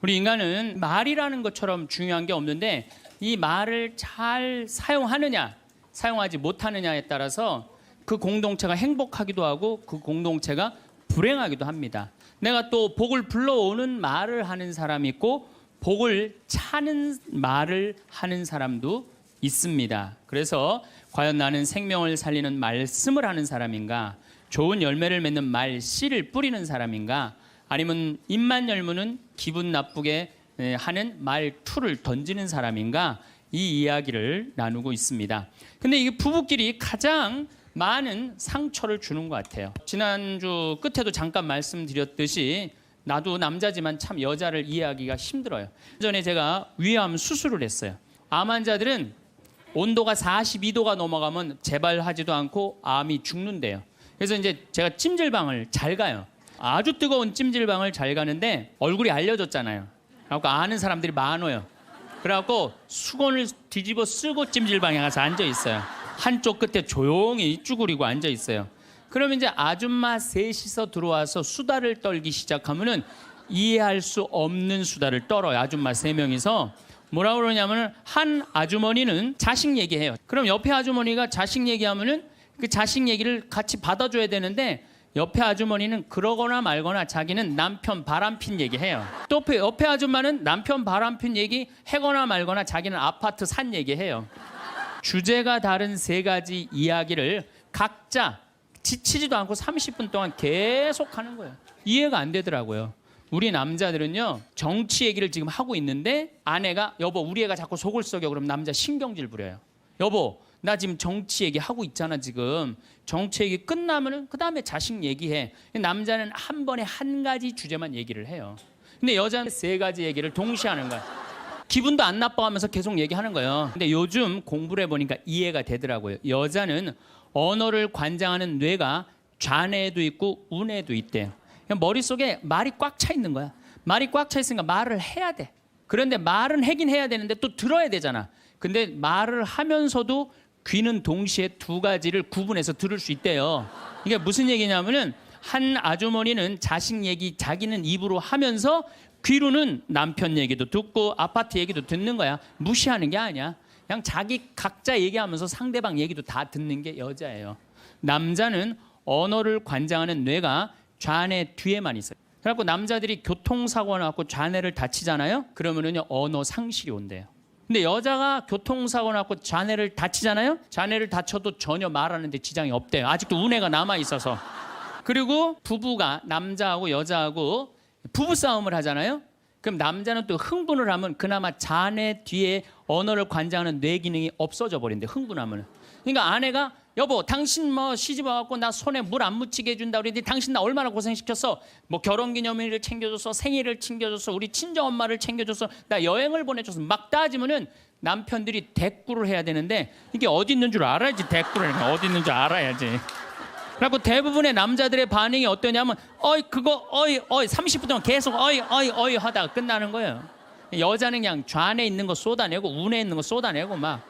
우리 인간은 말이라는 것처럼 중요한 게 없는데 이 말을 잘 사용하느냐 사용하지 못하느냐에 따라서 그 공동체가 행복하기도 하고 그 공동체가 불행하기도 합니다. 내가 또 복을 불러오는 말을 하는 사람이 있고 복을 차는 말을 하는 사람도 있습니다. 그래서 과연 나는 생명을 살리는 말씀을 하는 사람인가, 좋은 열매를 맺는 말씨를 뿌리는 사람인가, 아니면 입만 열무는 기분 나쁘게 하는 말투를 던지는 사람인가, 이 이야기를 나누고 있습니다. 근데 이게 부부끼리 가장 많은 상처를 주는 것 같아요. 지난주 끝에도 잠깐 말씀드렸듯이 나도 남자지만 참 여자를 이해하기가 힘들어요. 전에 제가 위암 수술을 했어요. 암 환자들은 온도가 42도가 넘어가면 재발하지도 않고 암이 죽는데요. 그래서 이제 제가 찜질방을 잘 가요. 아주 뜨거운 찜질방을 잘 가는데 얼굴이 알려졌잖아요. 그래갖고 아는 사람들이 많아요. 그래갖고 수건을 뒤집어 쓰고 찜질방에 가서 앉아 있어요. 한쪽 끝에 조용히 쭈그리고 앉아 있어요. 그러면 이제 아줌마 셋이서 들어와서 수다를 떨기 시작하면은 이해할 수 없는 수다를 떨어요. 아줌마 3명이서 뭐라 그러냐면은 한 아주머니는 자식 얘기해요. 그럼 옆에 아주머니가 자식 얘기하면은 그 자식 얘기를 같이 받아줘야 되는데 옆에 아주머니는 그러거나 말거나 자기는 남편 바람핀 얘기해요. 또 옆에 아줌마는 남편 바람핀 얘기 해거나 말거나 자기는 아파트 산 얘기해요. 주제가 다른 3가지 이야기를 각자 지치지도 않고 30분 동안 계속 하는 거예요. 이해가 안 되더라고요. 우리 남자들은요, 정치 얘기를 지금 하고 있는데 아내가 여보 우리 애가 자꾸 속을 썩여 그러면 남자 신경질 부려요. 여보 나 지금 정치 얘기 하고 있잖아. 지금 정치 얘기 끝나면은 그 다음에 자식 얘기해. 남자는 한 번에 한 가지 주제만 얘기를 해요. 근데 여자는 3가지 얘기를 동시에 하는 거야. 기분도 안 나빠하면서 계속 얘기하는 거예요. 근데 요즘 공부를 해보니까 이해가 되더라고요. 여자는 언어를 관장하는 뇌가 좌뇌에도 있고 우뇌에도 있대요. 머릿속에 말이 꽉 차 있는 거야. 말이 꽉 차 있으니까 말을 해야 돼. 그런데 말은 하긴 해야 되는데 또 들어야 되잖아. 근데 말을 하면서도 귀는 동시에 2가지를 구분해서 들을 수 있대요. 이게 무슨 얘기냐면은 한 아주머니는 자식 얘기 자기는 입으로 하면서 귀로는 남편 얘기도 듣고 아파트 얘기도 듣는 거야. 무시하는 게 아니야. 그냥 자기 각자 얘기하면서 상대방 얘기도 다 듣는 게 여자예요. 남자는 언어를 관장하는 뇌가 좌뇌 뒤에만 있어요. 그래갖고 남자들이 교통사고 나고 좌뇌를 다치잖아요. 그러면은요 언어 상실이 온대요. 근데 여자가 교통사고 나고 좌뇌를 다치잖아요. 좌뇌를 다쳐도 전혀 말하는데 지장이 없대요. 아직도 우뇌가 남아 있어서. 그리고 부부가 남자하고 여자하고 부부싸움을 하잖아요. 그럼 남자는 또 흥분을 하면 그나마 좌뇌 뒤에 언어를 관장하는 뇌 기능이 없어져 버린대. 흥분하면. 그러니까 아내가 여보 당신 뭐 시집 와갖고 나 손에 물 안 묻히게 해준다 그랬더니 당신 나 얼마나 고생시켰어. 뭐 결혼기념일을 챙겨줬어, 생일을 챙겨줬어, 우리 친정엄마를 챙겨줬어, 나 여행을 보내줬어. 막 따지면은 남편들이 대꾸를 해야 되는데 이게 어디 있는 줄 알아야지. 대꾸를 어디 있는 줄 알아야지. 그리고 대부분의 남자들의 반응이 어떠냐면 어이 그거 어이 30분 동안 계속 어이 하다가 끝나는 거예요. 여자는 그냥 좌뇌에 있는 거 쏟아내고 우뇌에 있는 거 쏟아내고 막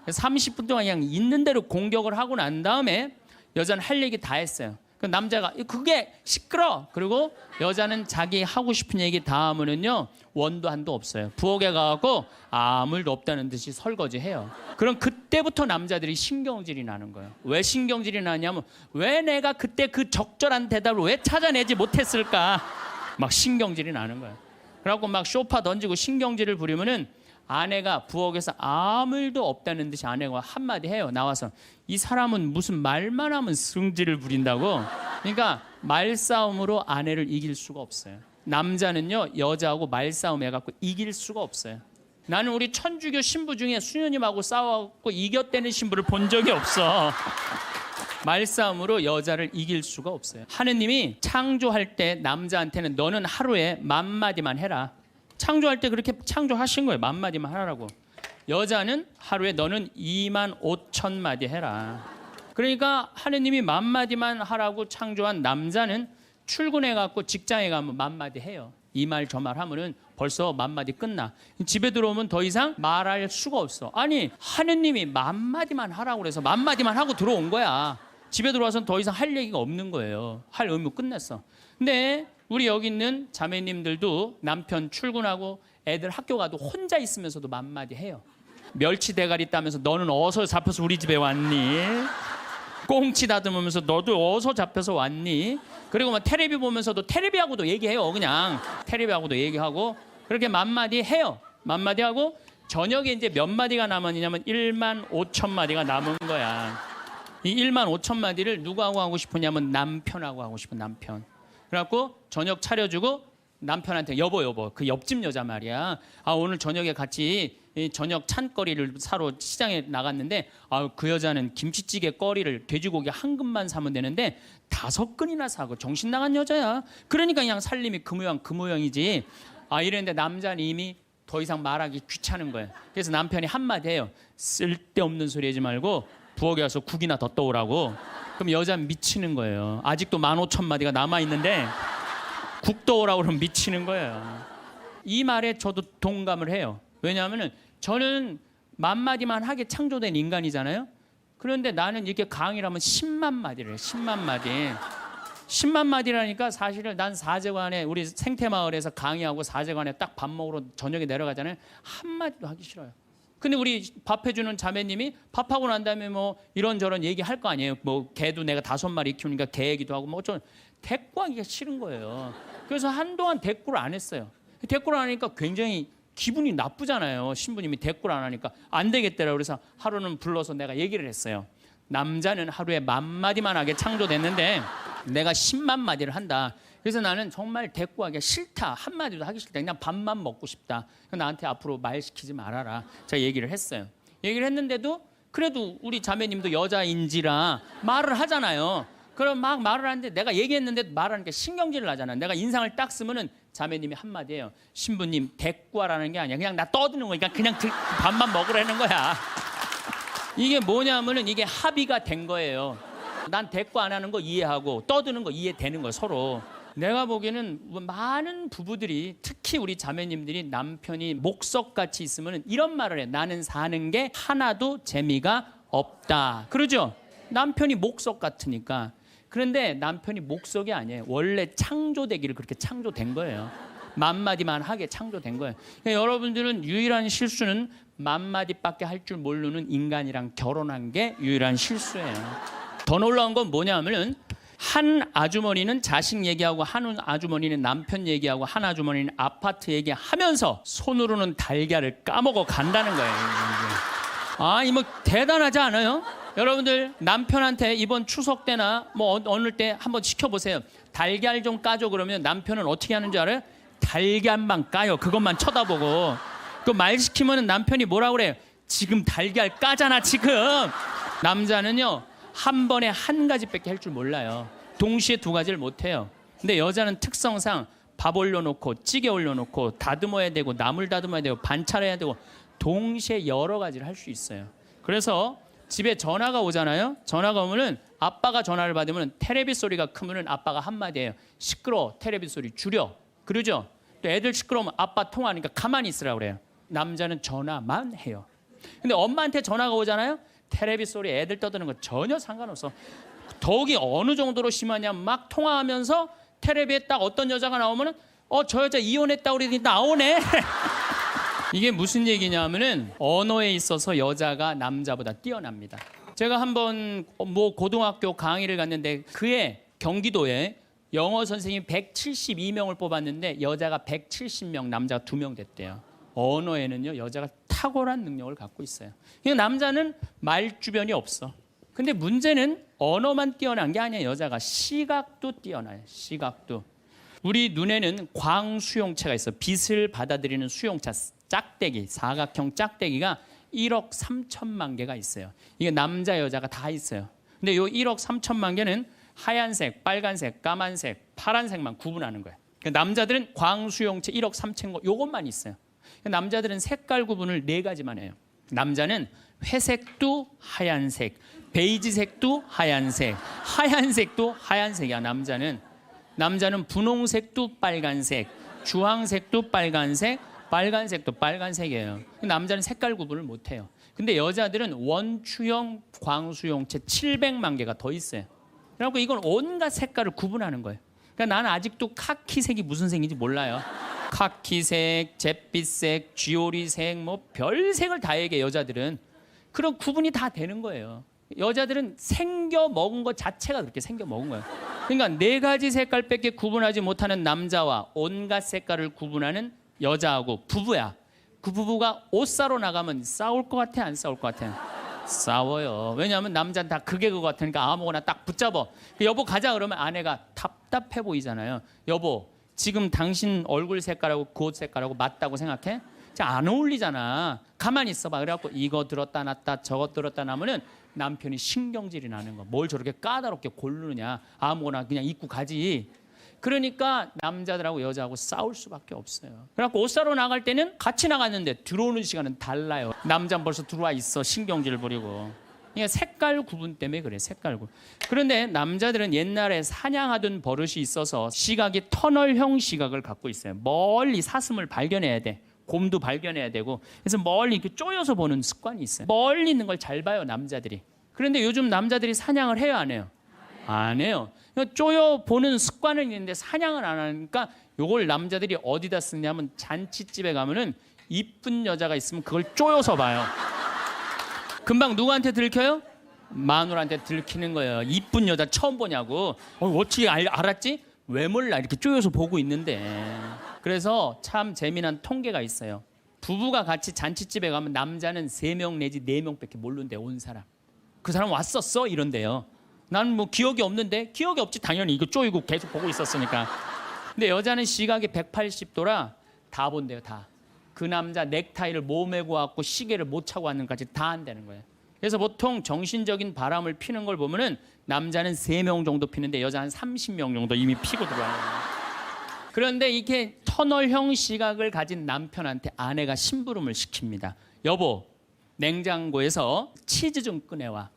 30분 동안 그냥 있는 대로 공격을 하고 난 다음에 여자는 할 얘기 다 했어요. 그 남자가 그게 시끄러. 그리고 여자는 자기 하고 싶은 얘기 다 하면은요 원도 한도 없어요. 부엌에 가고 아무 일도 없다는 듯이 설거지해요. 그럼 그때부터 남자들이 신경질이 나는 거예요. 왜 신경질이 나냐면 왜 내가 그때 그 적절한 대답을 왜 찾아내지 못했을까? 막 신경질이 나는 거예요. 그래갖고 막 쇼파 던지고 신경질을 부리면은 아내가 부엌에서 아무 일도 없다는 듯이 아내가 한마디 해요. 나와서 이 사람은 무슨 말만 하면 승질을 부린다고. 그러니까 말싸움으로 아내를 이길 수가 없어요. 남자는요 여자하고 말싸움 해갖고 이길 수가 없어요. 나는 우리 천주교 신부 중에 수녀님하고 싸워갖고 이겼다는 신부를 본 적이 없어. 말싸움으로 여자를 이길 수가 없어요. 하느님이 창조할 때 남자한테는 너는 하루에 10,000마디만 해라. 창조할 때 그렇게 창조하신 거예요. 10,000마디만 하라고. 여자는 하루에 너는 25,000마디 해라. 그러니까 하느님이 10,000마디만 하라고 창조한 남자는 출근해갖고 직장에 가면 10,000마디 해요. 이 말 저 말 하면은 벌써 10,000마디 끝나. 집에 들어오면 더 이상 말할 수가 없어. 아니 하느님이 10,000마디만 하라고 그래서 10,000마디만 하고 들어온 거야. 집에 들어와서는 더 이상 할 얘기가 없는 거예요. 할 의무 끝냈어. 근데 우리 여기 있는 자매님들도 남편 출근하고 애들 학교 가도 혼자 있으면서도 맘마디 해요. 멸치 대가리 따면서 너는 어디서 잡혀서 우리 집에 왔니? 꽁치 다듬으면서 너도 어디서 잡혀서 왔니? 그리고 막 테레비 보면서도 테레비하고도 얘기해요. 그냥 테레비하고도 얘기하고 그렇게 맘마디 해요. 맘마디 하고 저녁에 이제 몇 마디가 남았냐면 1만 5천 마디가 남은 거야. 이 1만 5천 마디를 누구하고 하고 싶으냐면 남편하고 하고 싶은 남편. 그래갖고 저녁 차려주고 남편한테 여보 그 옆집 여자 말이야. 아 오늘 저녁에 같이 저녁 찬거리를 사러 시장에 나갔는데 그 여자는 김치찌개 거리를 돼지고기 한 근만 사면 되는데 5근이나 사고 정신 나간 여자야. 그러니까 그냥 살림이 그 모양이지. 이랬는데 남자는 이미 더 이상 말하기 귀찮은 거예요. 그래서 남편이 한마디 해요. 쓸데없는 소리 하지 말고 부엌에 가서 국이나 더 떠오라고. 그럼 여자는 미치는 거예요. 아직도 15,000마디가 남아있는데 국 떠오라고 그러면 미치는 거예요. 이 말에 저도 동감을 해요. 왜냐하면 저는 만마디만 하게 창조된 인간이잖아요. 그런데 나는 이렇게 강의를 하면 10만 마디를 해요. 10만 마디. 10만 마디라니까 사실은 난 사제관에 우리 생태마을에서 강의하고 사제관에 딱 밥 먹으러 저녁에 내려가잖아요. 한마디도 하기 싫어요. 근데 우리 밥 해주는 자매님이 밥하고 난 다음에 뭐 이런저런 얘기할 거 아니에요. 뭐 개도 내가 5마리 키우니까 개 얘기도 하고 뭐 어쩌면 대꾸하기가 싫은 거예요. 그래서 한동안 대꾸를 안 했어요. 대꾸를 안 하니까 굉장히 기분이 나쁘잖아요. 신부님이 대꾸를 안 하니까 안 되겠더라고요. 그래서 하루는 불러서 내가 얘기를 했어요. 남자는 하루에 10,000마디만 하게 창조됐는데 내가 10만 마디를 한다. 그래서 나는 정말 대꾸하기가 싫다. 한마디도 하기 싫다. 그냥 밥만 먹고 싶다. 나한테 앞으로 말 시키지 말아라. 제가 얘기를 했어요. 얘기를 했는데도 그래도 우리 자매님도 여자인지라 말을 하잖아요. 그럼 막 말을 하는데 내가 얘기했는데 말하니까 신경질을 나잖아. 내가 인상을 딱 쓰면은 자매님이 한마디예요. 신부님 대꾸하라는 게 아니야. 그냥 나 떠드는 거니까 그냥 밥만 먹으라는 거야. 이게 뭐냐면은 이게 합의가 된 거예요. 난 대꾸 안 하는 거 이해하고 떠드는 거 이해되는 거예요. 서로. 내가 보기에는 많은 부부들이 특히 우리 자매님들이 남편이 목석같이 있으면 이런 말을 해. 나는 사는 게 하나도 재미가 없다. 그러죠? 남편이 목석 같으니까. 그런데 남편이 목석이 아니에요. 원래 창조되기를 그렇게 창조된 거예요. 만마디만 하게 창조된 거예요. 그러니까 여러분들은 유일한 실수는 만마디밖에 할 줄 모르는 인간이랑 결혼한 게 유일한 실수예요. 더 놀라운 건 뭐냐면은 한 아주머니는 자식 얘기하고 한 아주머니는 남편 얘기하고 한 아주머니는 아파트 얘기하면서 손으로는 달걀을 까먹어 간다는 거예요. 이 뭐 대단하지 않아요? 여러분들 남편한테 이번 추석 때나 뭐 어느 때 한번 시켜보세요. 달걀 좀 까줘 그러면 남편은 어떻게 하는 줄 알아요? 달걀만 까요. 그것만 쳐다보고. 그 말 시키면 남편이 뭐라고 그래요? 지금 달걀 까잖아 지금. 남자는요. 한 번에 한 가지밖에 할 줄 몰라요. 동시에 2가지를 못해요. 근데 여자는 특성상 밥 올려놓고 찌개 올려놓고 다듬어야 되고 나물 다듬어야 되고 반찬해야 되고 동시에 여러 가지를 할 수 있어요. 그래서 집에 전화가 오잖아요. 전화가 오면은 아빠가 전화를 받으면 테레비 소리가 크면은 아빠가 한마디 해요. 시끄러워. 테레비 소리 줄여. 그러죠? 또 애들 시끄러우면 아빠 통화하니까 가만히 있으라고 그래요. 남자는 전화만 해요. 근데 엄마한테 전화가 오잖아요. 테레비 소리 애들 떠드는 거 전혀 상관없어. 더욱이 어느 정도로 심하냐면 막 통화하면서 테레비에 딱 어떤 여자가 나오면은 저 여자 이혼했다고 그러더니 나오네. 이게 무슨 얘기냐면은 언어에 있어서 여자가 남자보다 뛰어납니다. 제가 한번 뭐 고등학교 강의를 갔는데 그해 경기도에 영어 선생님 172명을 뽑았는데 여자가 170명, 남자가 2명 됐대요. 언어에는요 여자가 탁월한 능력을 갖고 있어요. 남자는 말 주변이 없어. 근데 문제는 언어만 뛰어난 게 아니에요. 여자가 시각도 뛰어나요. 시각도. 우리 눈에는 광수용체가 있어. 빛을 받아들이는 수용차 짝대기, 사각형 짝대기가 1억 3천만 개가 있어요. 이게 남자 여자가 다 있어요. 근데 요 1억 3천만 개는 하얀색, 빨간색, 까만색, 파란색만 구분하는 거예요. 남자들은 광수용체 1억 3천 거 요것만 있어요. 남자들은 색깔 구분을 4가지만 해요. 남자는 회색도 하얀색, 베이지색도 하얀색, 하얀색도 하얀색이야. 남자는 분홍색도 빨간색, 주황색도 빨간색, 빨간색도 빨간색이에요. 남자는 색깔 구분을 못해요. 근데 여자들은 원추형 광수용체 700만 개가 더 있어요. 그래서 이건 온갖 색깔을 구분하는 거예요. 그러니까 나는 아직도 카키색이 무슨 색인지 몰라요. 카키색, 잿빛색, 쥐오리색, 뭐 별색을 다 얘기해 여자들은. 그런 구분이 다 되는 거예요. 여자들은 생겨 먹은 것 자체가 그렇게 생겨 먹은 거예요. 그러니까 네 가지 색깔밖에 구분하지 못하는 남자와 온갖 색깔을 구분하는 여자하고 부부야. 그 부부가 옷 사러 나가면 싸울 것 같아, 안 싸울 것 같아? 싸워요. 왜냐하면 남자는 다 그게 그거 같으니까 아무거나 딱 붙잡아. 여보 가자 그러면 아내가 답답해 보이잖아요. 여보 지금 당신 얼굴 색깔하고 그 옷 색깔하고 맞다고 생각해? 안 어울리잖아. 가만히 있어봐. 그래갖고 이거 들었다 놨다 저거 들었다 놔면은 남편이 신경질이 나는 거. 뭘 저렇게 까다롭게 고르느냐. 아무거나 그냥 입고 가지. 그러니까 남자들하고 여자하고 싸울 수밖에 없어요. 그래갖고 옷 사러 나갈 때는 같이 나갔는데 들어오는 시간은 달라요. 남자는 벌써 들어와 있어. 신경질 부리고. 그러니까 색깔 구분 때문에 그래. 색깔 구분. 그런데 남자들은 옛날에 사냥하던 버릇이 있어서 시각이 터널형 시각을 갖고 있어요. 멀리 사슴을 발견해야 돼. 곰도 발견해야 되고. 그래서 멀리 이렇게 쪼여서 보는 습관이 있어요. 멀리 있는 걸 잘 봐요 남자들이. 그런데 요즘 남자들이 사냥을 해요 안 해요? 안 해요. 쪼여 보는 습관은 있는데 사냥을 안 하니까 요걸 남자들이 어디다 쓰냐면 잔치집에 가면은 이쁜 여자가 있으면 그걸 쪼여서 봐요. 금방 누구한테 들켜요? 마누라한테 들키는 거예요. 이쁜 여자 처음 보냐고. 어떻게 알았지? 왜 몰라? 이렇게 쪼여서 보고 있는데. 그래서 참 재미난 통계가 있어요. 부부가 같이 잔치집에 가면 남자는 3명 내지 4명밖에 모르는데 온 사람. 그 사람 왔었어? 이런데요. 나는 뭐 기억이 없는데 기억이 없지 당연히 이거 쪼이고 계속 보고 있었으니까. 근데 여자는 시각이 180도라 다 본대요 다. 그 남자 넥타이를 못 메고 왔고 시계를 못 차고 왔는까지 다 한다는 거예요. 그래서 보통 정신적인 바람을 피는 걸 보면은 남자는 3명 정도 피는데 여자 한 30명 정도 이미 피고 들어와요. 그런데 이렇게 터널형 시각을 가진 남편한테 아내가 심부름을 시킵니다. 여보 냉장고에서 치즈 좀 꺼내와.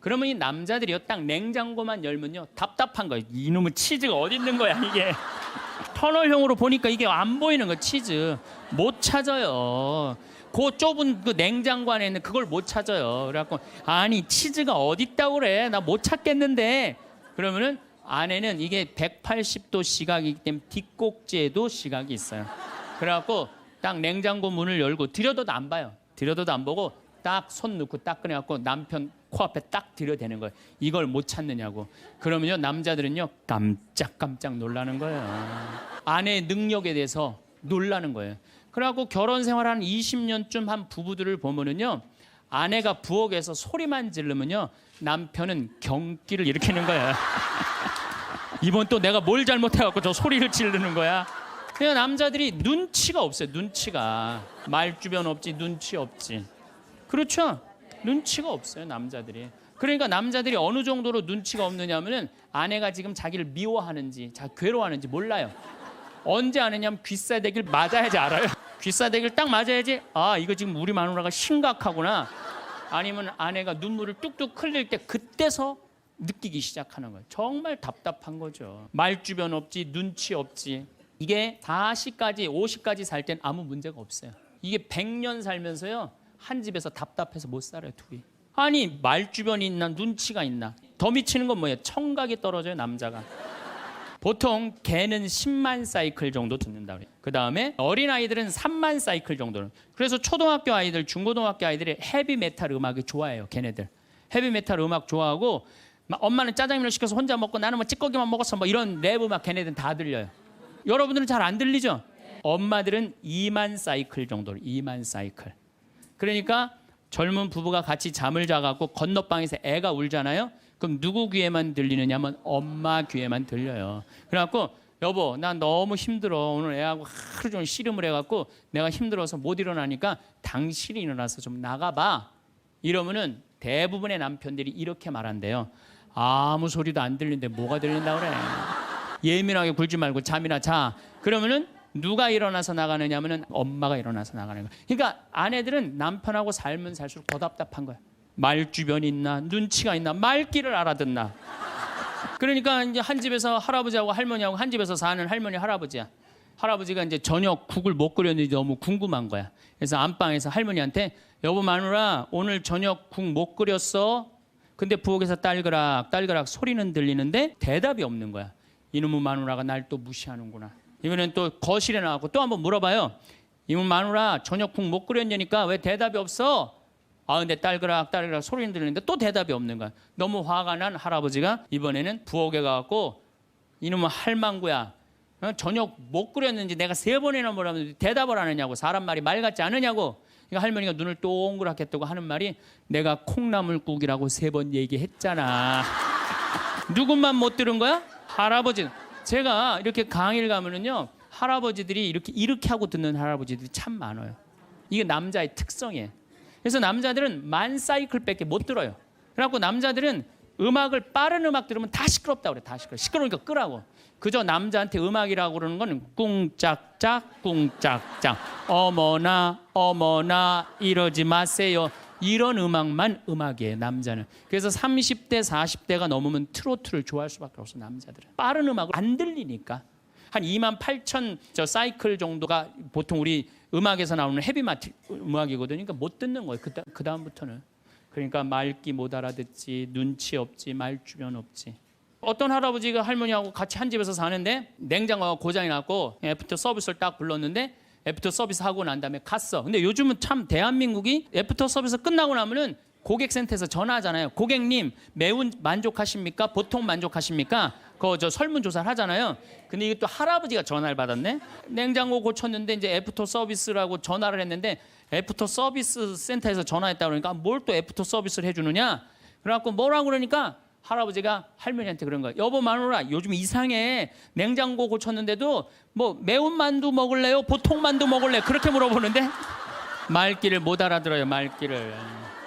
그러면 이 남자들이요 딱 냉장고만 열면요 답답한 거예요. 이놈의 치즈가 어디 있는 거야 이게. 터널형으로 보니까 이게 안 보이는 거예요. 치즈 못 찾아요. 그 좁은 그 냉장고 안에 있는 그걸 못 찾아요. 그래갖고 아니 치즈가 어디 있다고 그래 나 못 찾겠는데. 그러면은 아내는 이게 180도 시각이기 때문에 뒷꼭지에도 시각이 있어요. 그래갖고 딱 냉장고 문을 열고 들여다도 안 봐요. 들여다도 안 보고 딱 손 넣고 딱 꺼내갖고 남편 코앞에 딱 들여대는 거예요. 이걸 못 찾느냐고. 그러면요 남자들은요 깜짝깜짝 놀라는 거예요. 아내의 능력에 대해서 놀라는 거예요. 그래갖고 결혼 생활 한 20년쯤 한 부부들을 보면은요 아내가 부엌에서 소리만 지르면요 남편은 경기를 일으키는 거예요. 이번 또 내가 뭘 잘못해갖고 저 소리를 지르는 거야. 그냥 남자들이 눈치가 없어요. 눈치가. 말주변 없지 눈치 없지. 그렇죠? 눈치가 없어요 남자들이. 그러니까 남자들이 어느 정도로 눈치가 없느냐면은 아내가 지금 자기를 미워하는지 괴로워하는지 몰라요. 언제 아느냐면 귀싸대기를 맞아야지 알아요. 귀싸대기를 딱 맞아야지 아 이거 지금 우리 마누라가 심각하구나. 아니면 아내가 눈물을 뚝뚝 흘릴 때 그때서 느끼기 시작하는 거예요. 정말 답답한 거죠. 말주변 없지 눈치 없지. 이게 40까지 50까지 살 땐 아무 문제가 없어요. 이게 100년 살면서요 한 집에서 답답해서 못 살아요 둘이. 아니 말주변이 있나 눈치가 있나. 더 미치는 건 뭐예요? 청각이 떨어져요 남자가. 보통 개는 10만 사이클 정도 듣는다 그래요. 그 다음에 어린아이들은 3만 사이클 정도는. 그래서 초등학교 아이들 중고등학교 아이들이 헤비메탈 음악이 좋아해요. 걔네들 헤비메탈 음악 좋아하고 엄마는 짜장면을 시켜서 혼자 먹고 나는 뭐 찌꺼기만 먹었어 뭐 이런 랩 음악 걔네들은 다 들려요. 여러분들은 잘 안 들리죠? 엄마들은 2만 사이클 정도로 2만 사이클. 그러니까 젊은 부부가 같이 잠을 자갖고 건너방에서 애가 울잖아요. 그럼 누구 귀에만 들리느냐면 엄마 귀에만 들려요. 그래갖고 여보 나 너무 힘들어. 오늘 애하고 하루 종일 씨름을 해갖고 내가 힘들어서 못 일어나니까 당신이 일어나서 좀 나가봐. 이러면은 대부분의 남편들이 이렇게 말한대요. 아무 소리도 안 들리는데 뭐가 들린다 그래. 예민하게 굴지 말고 잠이나 자. 그러면은 누가 일어나서 나가느냐면은 엄마가 일어나서 나가는 거야. 그러니까 아내들은 남편하고 살면 살수록 더 답답한 거야. 말주변이 있나 눈치가 있나 말귀를 알아듣나. 그러니까 이제 한 집에서 할아버지하고 할머니하고 한 집에서 사는 할머니 할아버지야. 할아버지가 이제 저녁 국을 못 끓였는지 너무 궁금한 거야. 그래서 안방에서 할머니한테 여보 마누라 오늘 저녁 국 못 끓였어? 근데 부엌에서 딸그락 딸그락 소리는 들리는데 대답이 없는 거야. 이놈의 마누라가 날 또 무시하는구나. 이번엔 또 거실에 나가고 또 한번 물어봐요. 이놈의 마누라 저녁국 못 끓였냐니까 왜 대답이 없어? 아 근데 딸그락 소리 들리는데 또 대답이 없는 거야. 너무 화가 난 할아버지가 이번에는 부엌에 가갖고 이놈의 할망구야, 저녁 못 끓였는지 내가 3번이나 물어봤는데 대답을 안 하냐고. 사람 말이 말 같지 않으냐고. 그러니까 할머니가 눈을 동그랗게 뜨고 하는 말이, 내가 콩나물국이라고 3번 얘기했잖아. 누군만 못 들은 거야? 할아버지. 제가 이렇게 강의를 가면은요, 할아버지들이 이렇게 하고 듣는 할아버지들이 참 많아요. 이게 남자의 특성이에요. 그래서 남자들은 만 사이클밖에 못 들어요. 그래갖고 남자들은 빠른 음악 들으면 다 시끄럽다고 그래. 다 시끄러우니까 끄라고. 그저 남자한테 음악이라고 그러는 건 꿍짝짝 꿍짝짝, 어머나 이러지 마세요, 이런 음악만 음악이에요 남자는. 그래서 30대 40대가 넘으면 트로트를 좋아할 수밖에 없어 남자들은. 빠른 음악을 안 들리니까. 한 28,000 저 사이클 정도가 보통 우리 음악에서 나오는 헤비메탈 음악이거든요. 그러니까 못 듣는 거예요. 그 다음부터는. 그러니까 말귀 못 알아듣지, 눈치 없지, 말주변 없지. 어떤 할아버지가 할머니하고 같이 한 집에서 사는데 냉장고가 고장이 났고 애프터 서비스를 딱 불렀는데 애프터 서비스 하고 난 다음에 갔어. 근데 요즘은 참 대한민국이 애프터 서비스 끝나고 나면은 고객센터에서 전화하잖아요. 고객님 매운 만족하십니까? 보통 만족하십니까? 저 설문조사를 하잖아요. 근데 이게 또 할아버지가 전화를 받았네. 냉장고 고쳤는데 이제 애프터 서비스라고 전화를 했는데 애프터 서비스 센터에서 전화했다 그러니까 뭘 또 애프터 서비스를 해주느냐. 그래갖고 뭐라고 그러니까 할아버지가 할머니한테 그런 거야. 여보 마누라 요즘 이상해. 냉장고 고쳤는데도 뭐 매운 만두 먹을래요? 보통 만두 먹을래? 그렇게 물어보는데 말귀를 못 알아들어요. 말귀를.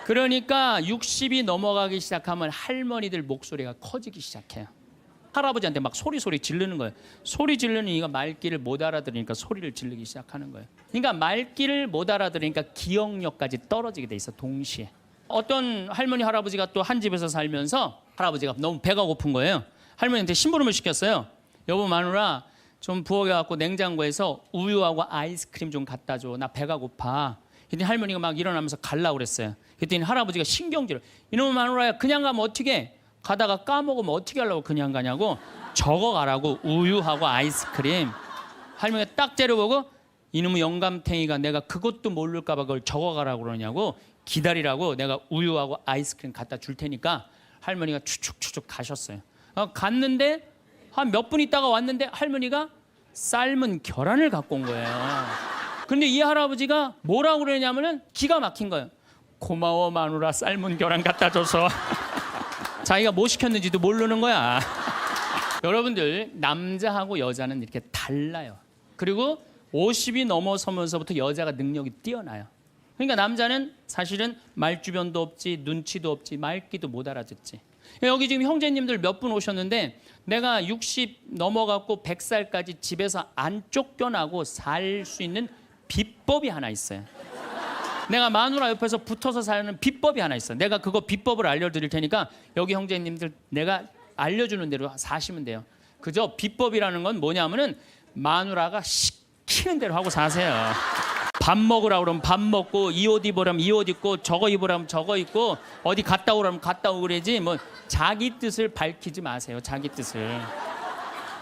그러니까 60이 넘어가기 시작하면 할머니들 목소리가 커지기 시작해요. 할아버지한테 막 소리 지르는 거예요. 소리 지르는 이가 말귀를 못 알아들으니까 소리를 지르기 시작하는 거예요. 그러니까 말귀를 못 알아들으니까 기억력까지 떨어지게 돼 있어 동시에. 어떤 할머니 할아버지가 또 한 집에서 살면서 할아버지가 너무 배가 고픈 거예요. 할머니한테 심부름을 시켰어요. 여보 마누라 좀 부엌에 갖고 냉장고에서 우유하고 아이스크림 좀 갖다 줘. 나 배가 고파. 그랬더니 할머니가 막 일어나면서 가려고 그랬어요. 그랬더니 할아버지가 신경질을. 이놈의 마누라야 그냥 가면 어떻게? 가다가 까먹으면 어떻게 하려고 그냥 가냐고. 적어가라고. 우유하고 아이스크림. 할머니가 딱 째려보고 이놈의 영감탱이가 내가 그것도 모를까 봐 그걸 적어가라고 그러냐고. 기다리라고 내가 우유하고 아이스크림 갖다 줄 테니까. 할머니가 추측 가셨어요. 갔는데 한 몇 분 있다가 왔는데 할머니가 삶은 계란을 갖고 온 거예요. 근데 이 할아버지가 뭐라고 그러냐면은 기가 막힌 거예요. 고마워 마누라 삶은 계란 갖다 줘서. 자기가 뭐 시켰는지도 모르는 거야. 여러분들 남자하고 여자는 이렇게 달라요. 그리고 50이 넘어서면서부터 여자가 능력이 뛰어나요. 그러니까 남자는 사실은 말주변도 없지, 눈치도 없지, 말귀도 못 알아듣지. 여기 지금 형제님들 몇 분 오셨는데 내가 60 넘어갔고 100살까지 집에서 안 쫓겨나고 살 수 있는 비법이 하나 있어요. 내가 마누라 옆에서 붙어서 사는 비법이 하나 있어. 내가 그거 비법을 알려드릴 테니까 여기 형제님들 내가 알려주는 대로 사시면 돼요. 그저 비법이라는 건 뭐냐면은 마누라가 시키는 대로 하고 사세요. 밥 먹으라고 그러면 밥 먹고, 이 옷 입으라면 이 옷 입고, 저거 입으라면 저거 입고, 어디 갔다 오라면 갔다 오고 그러지 뭐 자기 뜻을 밝히지 마세요. 자기 뜻을.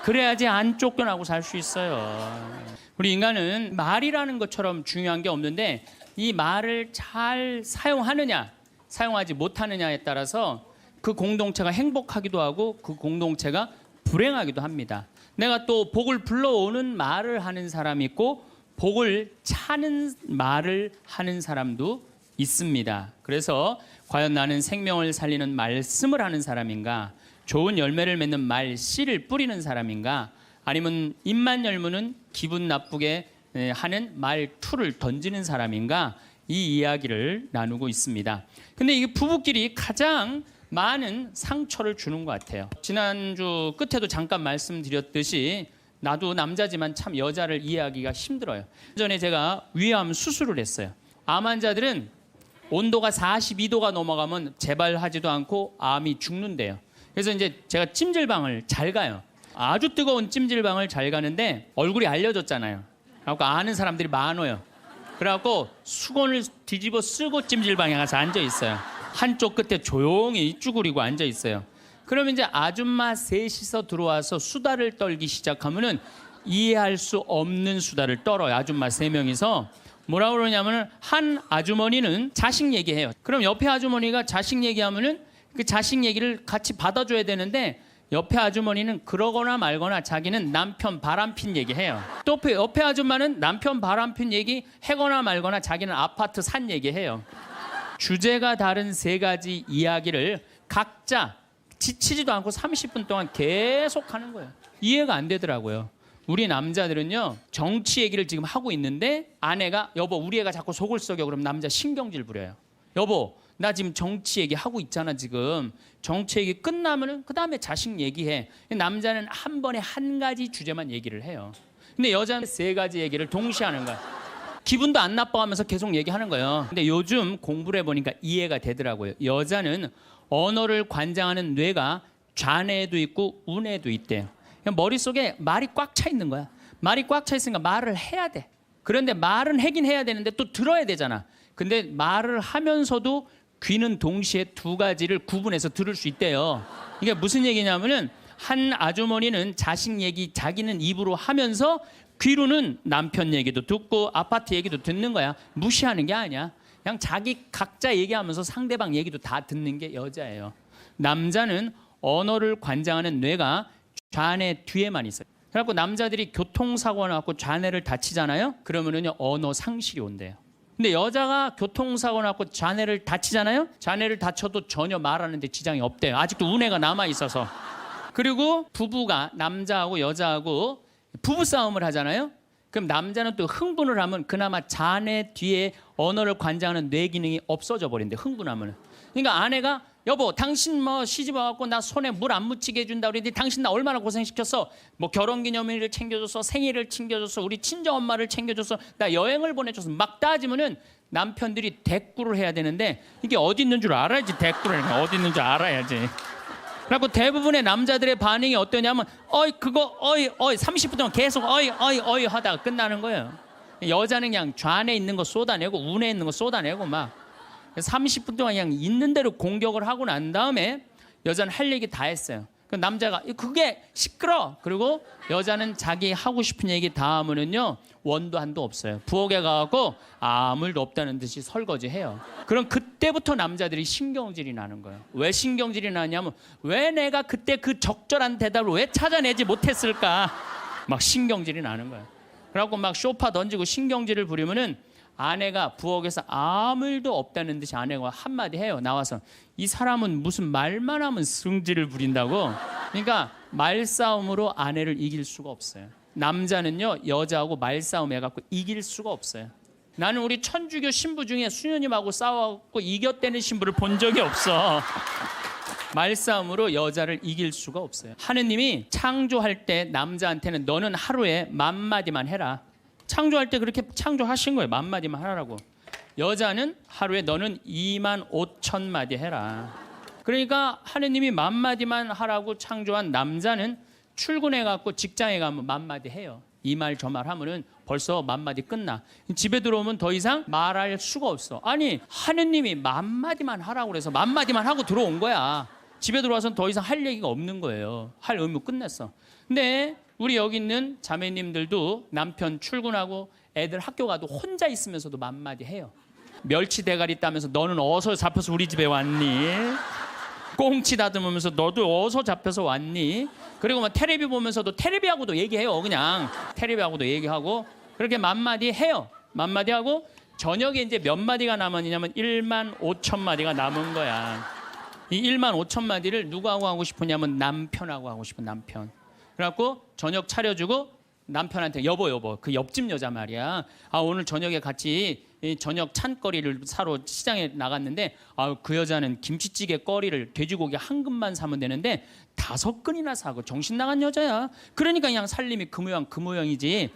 그래야지 안 쫓겨나고 살 수 있어요. 우리 인간은 말이라는 것처럼 중요한 게 없는데 이 말을 잘 사용하느냐 사용하지 못하느냐에 따라서 그 공동체가 행복하기도 하고 그 공동체가 불행하기도 합니다. 내가 또 복을 불러오는 말을 하는 사람이 있고 복을 차는 말을 하는 사람도 있습니다. 그래서 과연 나는 생명을 살리는 말씀을 하는 사람인가, 좋은 열매를 맺는 말씨를 뿌리는 사람인가, 아니면 입만 열무는 기분 나쁘게 하는 말투를 던지는 사람인가, 이 이야기를 나누고 있습니다. 근데 이게 부부끼리 가장 많은 상처를 주는 것 같아요. 지난주 끝에도 잠깐 말씀드렸듯이 나도 남자지만 참 여자를 이해하기가 힘들어요. 전에 제가 위암 수술을 했어요. 암 환자들은 온도가 42도가 넘어가면 재발하지도 않고 암이 죽는데요. 그래서 이제 제가 찜질방을 잘 가요. 아주 뜨거운 찜질방을 잘 가는데 얼굴이 알려졌잖아요. 그래갖고 아는 사람들이 많아요. 그래갖고 수건을 뒤집어 쓰고 찜질방에 가서 앉아 있어요. 한쪽 끝에 조용히 쭈그리고 앉아 있어요. 그러면 이제 아줌마 셋이서 들어와서 수다를 떨기 시작하면은 이해할 수 없는 수다를 떨어요. 아줌마 3명이서. 뭐라 그러냐면은 한 아주머니는 자식 얘기해요. 그럼 옆에 아주머니가 자식 얘기하면은 그 자식 얘기를 같이 받아줘야 되는데 옆에 아주머니는 그러거나 말거나 자기는 남편 바람핀 얘기해요. 또 옆에 아줌마는 남편 바람핀 얘기 해거나 말거나 자기는 아파트 산 얘기해요. 주제가 다른 3가지 이야기를 각자 지치지도 않고 30분 동안 계속 하는 거예요. 이해가 안 되더라고요. 우리 남자들은요, 정치 얘기를 지금 하고 있는데 아내가 여보 우리 애가 자꾸 속을 썩여 그러면 남자 신경질 부려요. 여보 나 지금 정치 얘기 하고 있잖아. 지금 정치 얘기 끝나면은 그 다음에 자식 얘기해. 남자는 한 번에 한 가지 주제만 얘기를 해요. 근데 여자는 3가지 얘기를 동시에 하는 거야. 기분도 안 나빠하면서 계속 얘기하는 거예요. 근데 요즘 공부를 해보니까 이해가 되더라고요. 여자는 언어를 관장하는 뇌가 좌뇌에도 있고 우뇌에도 있대요. 머릿속에 말이 꽉 차 있는 거야. 말이 꽉 차 있으니까 말을 해야 돼. 그런데 말은 하긴 해야 되는데 또 들어야 되잖아. 근데 말을 하면서도 귀는 동시에 2가지를 구분해서 들을 수 있대요. 이게 무슨 얘기냐면은 한 아주머니는 자식 얘기 자기는 입으로 하면서 귀로는 남편 얘기도 듣고 아파트 얘기도 듣는 거야. 무시하는 게 아니야. 그냥 자기 각자 얘기하면서 상대방 얘기도 다 듣는 게 여자예요. 남자는 언어를 관장하는 뇌가 좌뇌 뒤에만 있어요. 그래갖고 남자들이 교통사고가 나고 좌뇌를 다치잖아요. 그러면은요 언어 상실이 온대요. 근데 여자가 교통사고 나고 좌뇌를 다치잖아요. 좌뇌를 다쳐도 전혀 말하는데 지장이 없대요. 아직도 우뇌가 남아 있어서. 그리고 부부가 남자하고 여자하고 부부싸움을 하잖아요. 그럼 남자는 또 흥분을 하면 그나마 좌뇌 뒤에 언어를 관장하는 뇌 기능이 없어져 버린대. 흥분하면. 그러니까 아내가 여보 당신 뭐 시집 와갖고 나 손에 물 안 묻히게 해준다 그랬는데 당신 나 얼마나 고생시켰어. 뭐 결혼기념일을 챙겨줬어. 생일을 챙겨줬어. 우리 친정엄마를 챙겨줬어. 나 여행을 보내줘서 막 따지면은 남편들이 대꾸를 해야 되는데 이게 어디 있는 줄 알아야지. 대꾸를 어디 있는 줄 알아야지. 그리고 대부분의 남자들의 반응이 어떠냐면 어이 그거 어이 30분 동안 계속 어이 하다가 끝나는 거예요. 여자는 그냥 좌뇌에 있는 거 쏟아내고 우뇌에 있는 거 쏟아내고 막 30분 동안 그냥 있는 대로 공격을 하고 난 다음에 여자는 할 얘기 다 했어요. 그 남자가 그게 시끄러. 그리고 여자는 자기 하고 싶은 얘기 다 하면은요 원도 한도 없어요. 부엌에 가고 아무 일도 없다는 듯이 설거지해요. 그럼 그때부터 남자들이 신경질이 나는 거예요. 왜 신경질이 나냐면 왜 내가 그때 그 적절한 대답을 왜 찾아내지 못했을까? 막 신경질이 나는 거예요. 그래갖고 막 쇼파 던지고 신경질을 부리면은 아내가 부엌에서 아무 일도 없다는 듯이 아내가 한마디 해요. 나와서 이 사람은 무슨 말만 하면 승질을 부린다고. 그러니까 말싸움으로 아내를 이길 수가 없어요. 남자는요 여자하고 말싸움 해갖고 이길 수가 없어요. 나는 우리 천주교 신부 중에 수녀님하고 싸워갖고 이겼다는 신부를 본 적이 없어. 말싸움으로 여자를 이길 수가 없어요. 하느님이 창조할 때 남자한테는 너는 하루에 10,000마디만 해라. 창조할 때 그렇게 창조하신 거예요. 10,000마디만 하라고. 여자는 하루에 너는 25,000마디 해라. 그러니까 하느님이 10,000마디만 하라고 창조한 남자는 출근해갖고 직장에 가면 10,000마디 해요. 이 말 저 말 하면은 벌써 10,000마디 끝나. 집에 들어오면 더 이상 말할 수가 없어. 아니 하느님이 10,000마디만 하라고 그래서 10,000마디만 하고 들어온 거야. 집에 들어와서는 더 이상 할 얘기가 없는 거예요. 할 의무 끝냈어. 근데 우리 여기 있는 자매님들도 남편 출근하고 애들 학교 가도 혼자 있으면서도 10,000마디 해요. 멸치 대가리 따면서 너는 어디서 잡혀서 우리 집에 왔니? 꽁치 다듬으면서 너도 어디서 잡혀서 왔니? 그리고 막 텔레비 보면서도 텔레비하고도 얘기해요. 그냥 텔레비하고도 얘기하고 그렇게 10,000마디 해요. 10,000마디 하고 저녁에 이제 몇 마디가 남았냐면 15,000마디가 남은 거야. 이 15,000마디를 누구하고 하고 싶으냐면 남편하고 하고 싶은 남편. 그래갖고 저녁 차려주고 남편한테 여보 그 옆집 여자 말이야. 아 오늘 저녁에 같이 저녁 찬거리를 사러 시장에 나갔는데 그 여자는 김치찌개 거리를 돼지고기 한 근만 사면 되는데 5근이나 사고 정신 나간 여자야. 그러니까 그냥 살림이 그 모양이지.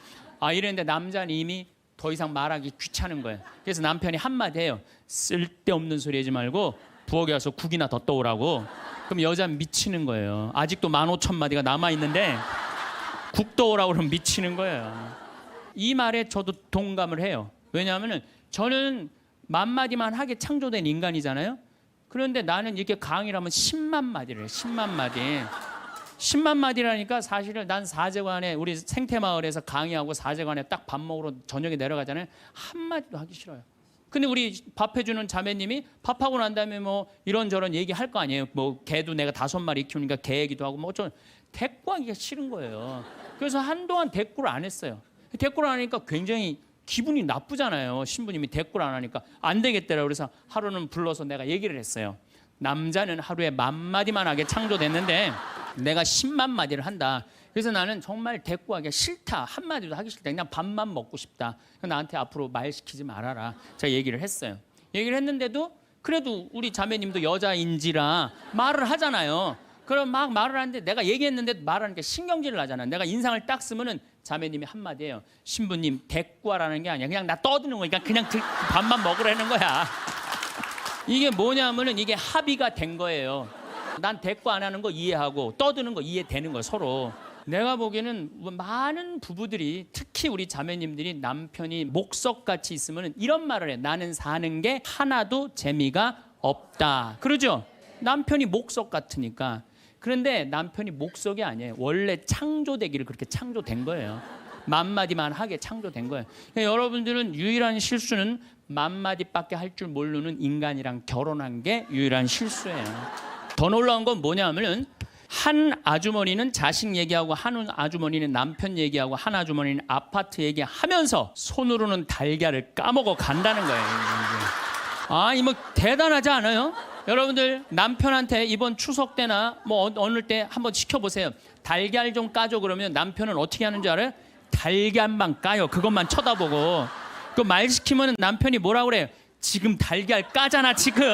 이랬는데 남자는 이미 더 이상 말하기 귀찮은 거예요. 그래서 남편이 한마디 해요. 쓸데없는 소리 하지 말고 부엌에 가서 국이나 더 떠오라고. 그럼 여자는 미치는 거예요. 아직도 15,000마디가 남아있는데 국 떠오라고 그러면 미치는 거예요. 이 말에 저도 동감을 해요. 왜냐하면 저는 10,000마디만 하게 창조된 인간이잖아요. 그런데 나는 이렇게 강의를 하면 10만 마디를 해. 10만 마디. 10만 마디라니까 사실은 난 사제관에 우리 생태마을에서 강의하고 사제관에 딱 밥 먹으러 저녁에 내려가잖아요. 한마디도 하기 싫어요. 근데 우리 밥 해주는 자매님이 밥하고 난 다음에 뭐 이런저런 얘기할 거 아니에요. 뭐 개도 내가 5마리 키우니까 개 얘기도 하고 뭐 어쩌면 대꾸하기가 싫은 거예요. 그래서 한동안 대꾸를 안 했어요. 대꾸를 안 하니까 굉장히 기분이 나쁘잖아요. 신부님이 대꾸를 안 하니까 안 되겠더라고요. 그래서 하루는 불러서 내가 얘기를 했어요. 남자는 하루에 10,000마디만 하게 창조됐는데 내가 10만 마디를 한다. 그래서 나는 정말 대꾸하기가 싫다. 한마디도 하기 싫다. 그냥 밥만 먹고 싶다. 나한테 앞으로 말 시키지 말아라. 제가 얘기를 했어요. 얘기를 했는데도 그래도 우리 자매님도 여자인지라 말을 하잖아요. 그럼 막 말을 하는데 내가 얘기했는데 말하니까 신경질을 나잖아. 내가 인상을 딱 쓰면은 자매님이 한마디예요. 신부님 대꾸하라는 게 아니야. 그냥 나 떠드는 거니까 그냥 그 밥만 먹으라는 거야. 이게 뭐냐면은 이게 합의가 된 거예요. 난 대꾸 안 하는 거 이해하고 떠드는 거 이해되는 거예요, 서로. 내가 보기에는 많은 부부들이 특히 우리 자매님들이 남편이 목석같이 있으면 이런 말을 해. 나는 사는 게 하나도 재미가 없다. 그러죠? 남편이 목석 같으니까. 그런데 남편이 목석이 아니에요. 원래 창조되기를 그렇게 창조된 거예요. 10,000마디만 하게 창조된 거예요. 그러니까 여러분들은 유일한 실수는 10,000마디밖에 할 줄 모르는 인간이랑 결혼한 게 유일한 실수예요. 더 놀라운 건 뭐냐면은 한 아주머니는 자식 얘기하고 한 아주머니는 남편 얘기하고 한 아주머니는 아파트 얘기하면서 손으로는 달걀을 까먹어 간다는 거예요. 아, 이거 대단하지 않아요? 여러분들 남편한테 이번 추석 때나 뭐 어느 때 한번 시켜보세요. 달걀 좀 까줘 그러면 남편은 어떻게 하는 줄 알아요? 달걀만 까요. 그것만 쳐다보고. 그 말 시키면 남편이 뭐라 그래요? 지금 달걀 까잖아 지금.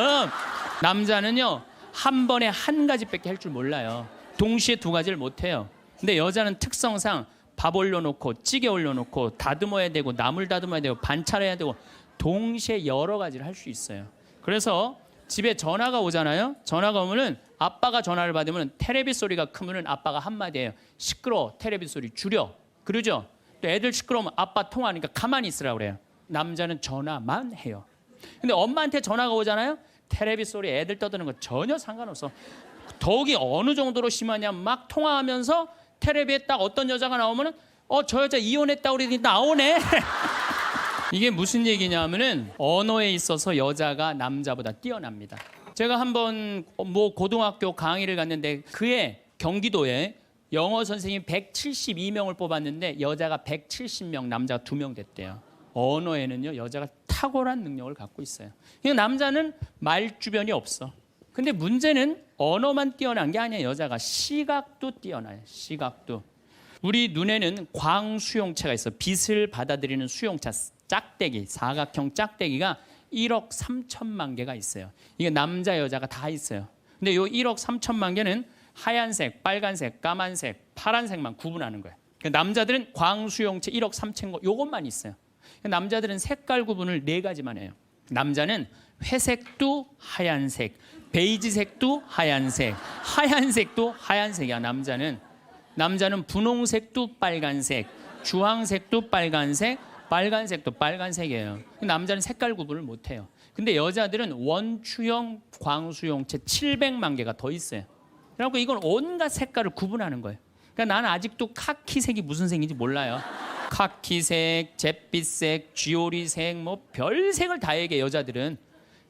남자는요 한 번에 한 가지밖에 할 줄 몰라요. 동시에 2가지를 못해요. 근데 여자는 특성상 밥 올려놓고 찌개 올려놓고 다듬어야 되고 나물 다듬어야 되고 반찬해야 되고 동시에 여러 가지를 할 수 있어요. 그래서 집에 전화가 오잖아요. 전화가 오면은 아빠가 전화를 받으면 테레비 소리가 크면은 아빠가 한마디예요. 시끄러워. 테레비 소리 줄여. 그러죠? 또 애들 시끄러우면 아빠 통화하니까 가만히 있으라고 그래요. 남자는 전화만 해요. 근데 엄마한테 전화가 오잖아요. 테레비 소리 애들 떠드는 거 전혀 상관없어. 더욱이 어느 정도로 심하냐면 막 통화하면서 테레비에 딱 어떤 여자가 나오면은 저 여자 이혼했다고 그러더니 나오네. 이게 무슨 얘기냐면은 언어에 있어서 여자가 남자보다 뛰어납니다. 제가 한번 뭐 고등학교 강의를 갔는데 그해 경기도에 영어 선생님이 172명을 뽑았는데 여자가 170명, 남자가 2명 됐대요. 언어에는요 여자가 탁월한 능력을 갖고 있어요. 그러니까 남자는 말주변이 없어. 근데 문제는 언어만 뛰어난 게 아니에요. 여자가 시각도 뛰어나요. 시각도. 우리 눈에는 광수용체가 있어. 빛을 받아들이는 수용체, 짝대기, 사각형 짝대기가 1억 3천만 개가 있어요. 이게 남자 여자가 다 있어요. 근데 요 1억 3천만 개는 하얀색, 빨간색, 까만색, 파란색만 구분하는 거예요. 그러니까 남자들은 광수용체 1억 3천 거 요것만 있어요. 남자들은 색깔 구분을 4가지만 해요. 남자는 회색도 하얀색, 베이지색도 하얀색, 하얀색도 하얀색이야. 남자는 분홍색도 빨간색, 주황색도 빨간색, 빨간색도 빨간색이에요. 남자는 색깔 구분을 못해요. 근데 여자들은 원추형 광수용체 700만 개가 더 있어요. 그래서 이건 온갖 색깔을 구분하는 거예요. 그러니까 나는 아직도 카키색이 무슨 색인지 몰라요. 카키색, 잿빛색, 쥐오리색, 뭐 별색을 다 얘기해 여자들은.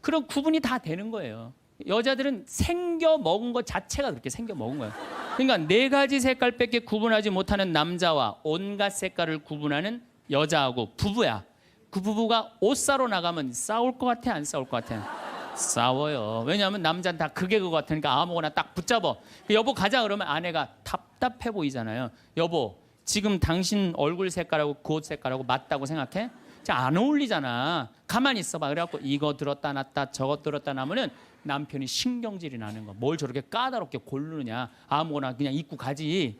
그런 구분이 다 되는 거예요. 여자들은 생겨 먹은 것 자체가 그렇게 생겨 먹은 거예요. 그러니까 4가지 색깔밖에 구분하지 못하는 남자와 온갖 색깔을 구분하는 여자하고 부부야. 그 부부가 옷 사러 나가면 싸울 것 같아, 안 싸울 것 같아? 싸워요. 왜냐하면 남자는 다 그게 그거 같으니까 아무거나 딱 붙잡아. 여보 가자 그러면 아내가 답답해 보이잖아요. 여보 지금 당신 얼굴 색깔하고 그 옷 색깔하고 맞다고 생각해? 안 어울리잖아. 가만히 있어봐. 그래갖고 이거 들었다 놨다 저것 들었다 놔면은 남편이 신경질이 나는 거. 뭘 저렇게 까다롭게 고르느냐. 아무거나 그냥 입고 가지.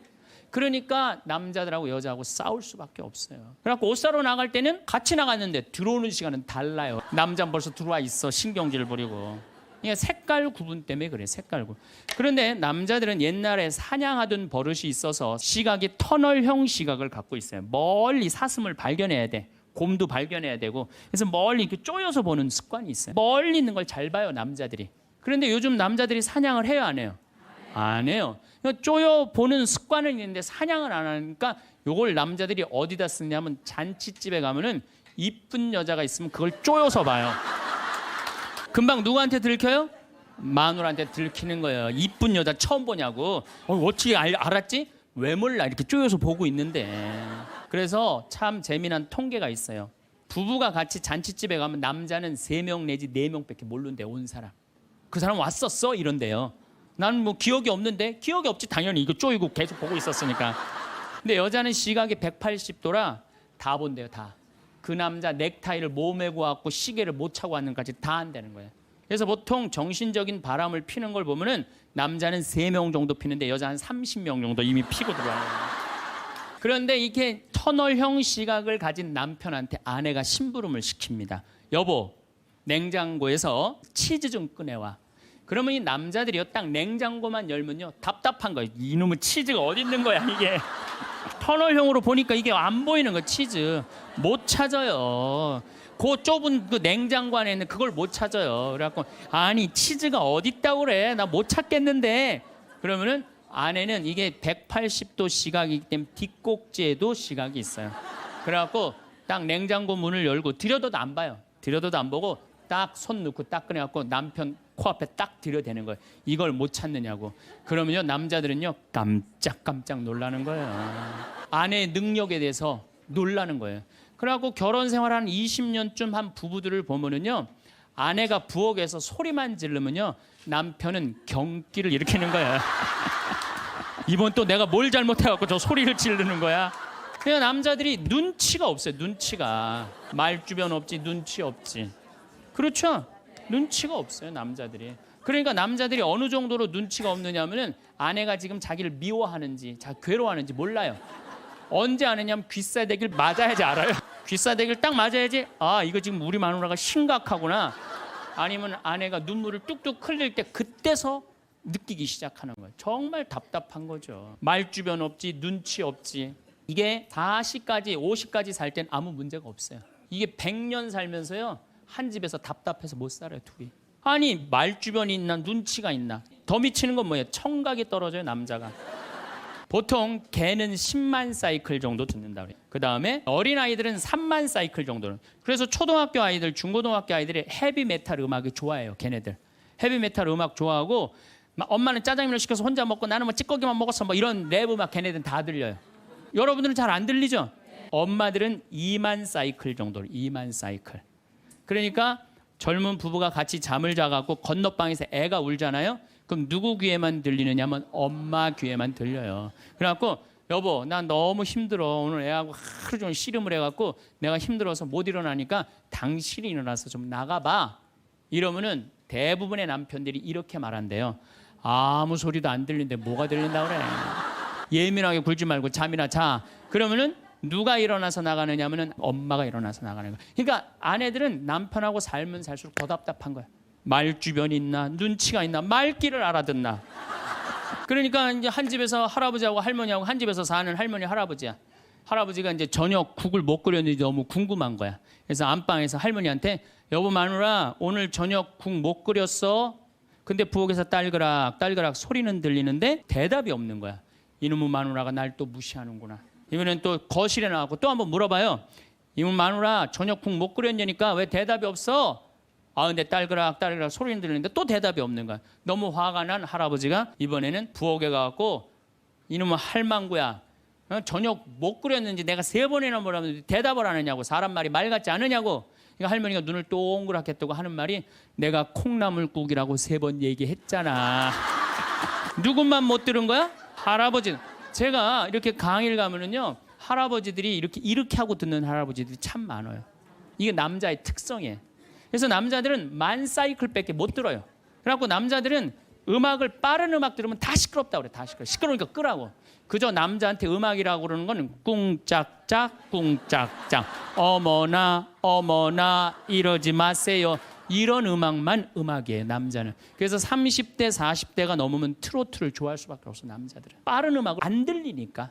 그러니까 남자들하고 여자하고 싸울 수밖에 없어요. 그래갖고 옷 사러 나갈 때는 같이 나갔는데 들어오는 시간은 달라요. 남자는 벌써 들어와 있어. 신경질 부리고. 그러니까 색깔 구분 때문에 그래. 색깔 구분. 그런데 남자들은 옛날에 사냥하던 버릇이 있어서 시각이 터널형 시각을 갖고 있어요. 멀리 사슴을 발견해야 돼. 곰도 발견해야 되고. 그래서 멀리 이렇게 쪼여서 보는 습관이 있어요. 멀리 있는 걸 잘 봐요. 남자들이. 그런데 요즘 남자들이 사냥을 해요, 안 해요? 안 해요. 쪼여 보는 습관은 있는데 사냥을 안 하니까 요걸 남자들이 어디다 쓰냐면 잔치집에 가면은 이쁜 여자가 있으면 그걸 쪼여서 봐요. 금방 누구한테 들켜요? 마누라한테 들키는 거예요. 이쁜 여자 처음 보냐고. 어떻게 알았지? 왜 몰라? 이렇게 쪼여서 보고 있는데. 그래서 참 재미난 통계가 있어요. 부부가 같이 잔치집에 가면 남자는 3명 내지 4명밖에 모르는데 온 사람. 그 사람 왔었어? 이런데요. 나는 뭐 기억이 없는데. 기억이 없지 당연히. 이거 쪼이고 계속 보고 있었으니까. 근데 여자는 시각이 180도라 다 본대요. 다. 그 남자 넥타이를 못 메고 왔고 시계를 못 차고 왔는까지 다 한다는 거예요. 그래서 보통 정신적인 바람을 피는 걸 보면은 남자는 3명 정도 피는데 여자 한 30명 정도 이미 피고 들어와요. 그런데 이렇게 터널형 시각을 가진 남편한테 아내가 심부름을 시킵니다. 여보, 냉장고에서 치즈 좀 꺼내와. 그러면 이 남자들이요, 딱 냉장고만 열면요 답답한 거예요. 이놈의 치즈가 어디 있는 거야 이게. 터널형으로 보니까 이게 안 보이는 거. 치즈 못 찾아요. 그 좁은 그 냉장고 안에 있는 그걸 못 찾아요. 그래갖고 아니 치즈가 어디 있다고 그래, 나 못 찾겠는데. 그러면은 아내는 이게 180도 시각이기 때문에 뒷꼭지에도 시각이 있어요. 그래갖고 딱 냉장고 문을 열고 들여다도 안 봐요. 들여다도 안 보고 딱 손 넣고 딱 꺼내갖고 남편 코앞에 딱 들여대는 거예요. 이걸 못 찾느냐고. 그러면요 남자들은요 깜짝깜짝 놀라는 거예요. 아내의 능력에 대해서 놀라는 거예요. 그래갖고 결혼 생활 한 20년쯤 한 부부들을 보면은요 아내가 부엌에서 소리만 지르면요 남편은 경기를 일으키는 거야. 이번 또 내가 뭘 잘못해갖고 저 소리를 지르는 거야. 그냥 남자들이 눈치가 없어요. 눈치가. 말주변 없지, 눈치 없지. 그렇죠? 눈치가 없어요 남자들이. 그러니까 남자들이 어느 정도로 눈치가 없느냐면은 아내가 지금 자기를 미워하는지 괴로워하는지 몰라요. 언제 아느냐면 귀싸대기를 맞아야지 알아요. 귀싸대기를 딱 맞아야지 아 이거 지금 우리 마누라가 심각하구나. 아니면 아내가 눈물을 뚝뚝 흘릴 때 그때서 느끼기 시작하는 거예요. 정말 답답한 거죠. 말주변 없지, 눈치 없지. 이게 40까지 50까지 살 땐 아무 문제가 없어요. 이게 100년 살면서요 한 집에서 답답해서 못 살아요 둘이. 아니 말주변이 있나 눈치가 있나. 더 미치는 건 뭐예요? 청각이 떨어져요 남자가. 보통 개는 10만 사이클 정도 듣는다 그래요. 그 다음에 어린아이들은 3만 사이클 정도는. 그래서 초등학교 아이들, 중고등학교 아이들이 헤비메탈 음악이 좋아해요. 걔네들 헤비메탈 음악 좋아하고 엄마는 짜장면을 시켜서 혼자 먹고 나는 뭐 찌꺼기만 먹었어 뭐 이런 랩 음악 걔네들은 다 들려요. 여러분들은 잘 안 들리죠? 엄마들은 2만 사이클 정도. 2만 사이클. 그러니까 젊은 부부가 같이 잠을 자갖고 건너방에서 애가 울잖아요. 그럼 누구 귀에만 들리느냐면 엄마 귀에만 들려요. 그래갖고 여보 나 너무 힘들어. 오늘 애하고 하루 종일 씨름을 해갖고 내가 힘들어서 못 일어나니까 당신이 일어나서 좀 나가봐. 이러면은 대부분의 남편들이 이렇게 말한대요. 아무 소리도 안 들리는데 뭐가 들린다 그래. 예민하게 굴지 말고 잠이나 자. 그러면은 누가 일어나서 나가느냐 하면은 엄마가 일어나서 나가는 거야. 그러니까 아내들은 남편하고 살면 살수록 더 답답한 거야. 말주변이 있나 눈치가 있나 말귀를 알아듣나. 그러니까 이제 한 집에서 할아버지하고 할머니하고 한 집에서 사는 할머니 할아버지야. 할아버지가 이제 저녁 국을 못 끓였는지 너무 궁금한 거야. 그래서 안방에서 할머니한테 여보 마누라 오늘 저녁 국 못 끓였어. 근데 부엌에서 딸그락 딸그락 소리는 들리는데 대답이 없는 거야. 이놈의 마누라가 날 또 무시하는구나. 이번엔 또 거실에 나가고 또 한번 물어봐요. 이놈의 마누라 저녁 국 못 끓였냐니까 왜 대답이 없어? 아 근데 딸그락 딸그락 소리는 들리는데 또 대답이 없는 거야. 너무 화가 난 할아버지가 이번에는 부엌에 가갖고 이놈의 할망구야. 저녁 못 끓였는지 내가 3번이나 물었는데 대답을 안 하냐고. 사람 말이 말 같지 않으냐고. 그러니까 할머니가 눈을 동그랗게 뜨고 하는 말이 내가 콩나물국이라고 3번 얘기했잖아. 누군만 못 들은 거야? 할아버지. 제가 이렇게 강의를 가면은요 할아버지들이 이렇게 하고 듣는 할아버지들이 참 많아요. 이게 남자의 특성이에요. 그래서 남자들은 만 사이클밖에 못 들어요. 그래갖고 남자들은 음악을 빠른 음악 들으면 다 시끄럽다고 그래. 다 시끄러워. 시끄러우니까 끄라고. 그저 남자한테 음악이라고 그러는 건 꿍짝짝 꿍짝짝 어머나 어머나 이러지 마세요. 이런 음악만 음악이에요 남자는. 그래서 30대 40대가 넘으면 트로트를 좋아할 수밖에 없어 남자들은. 빠른 음악을 안 들리니까.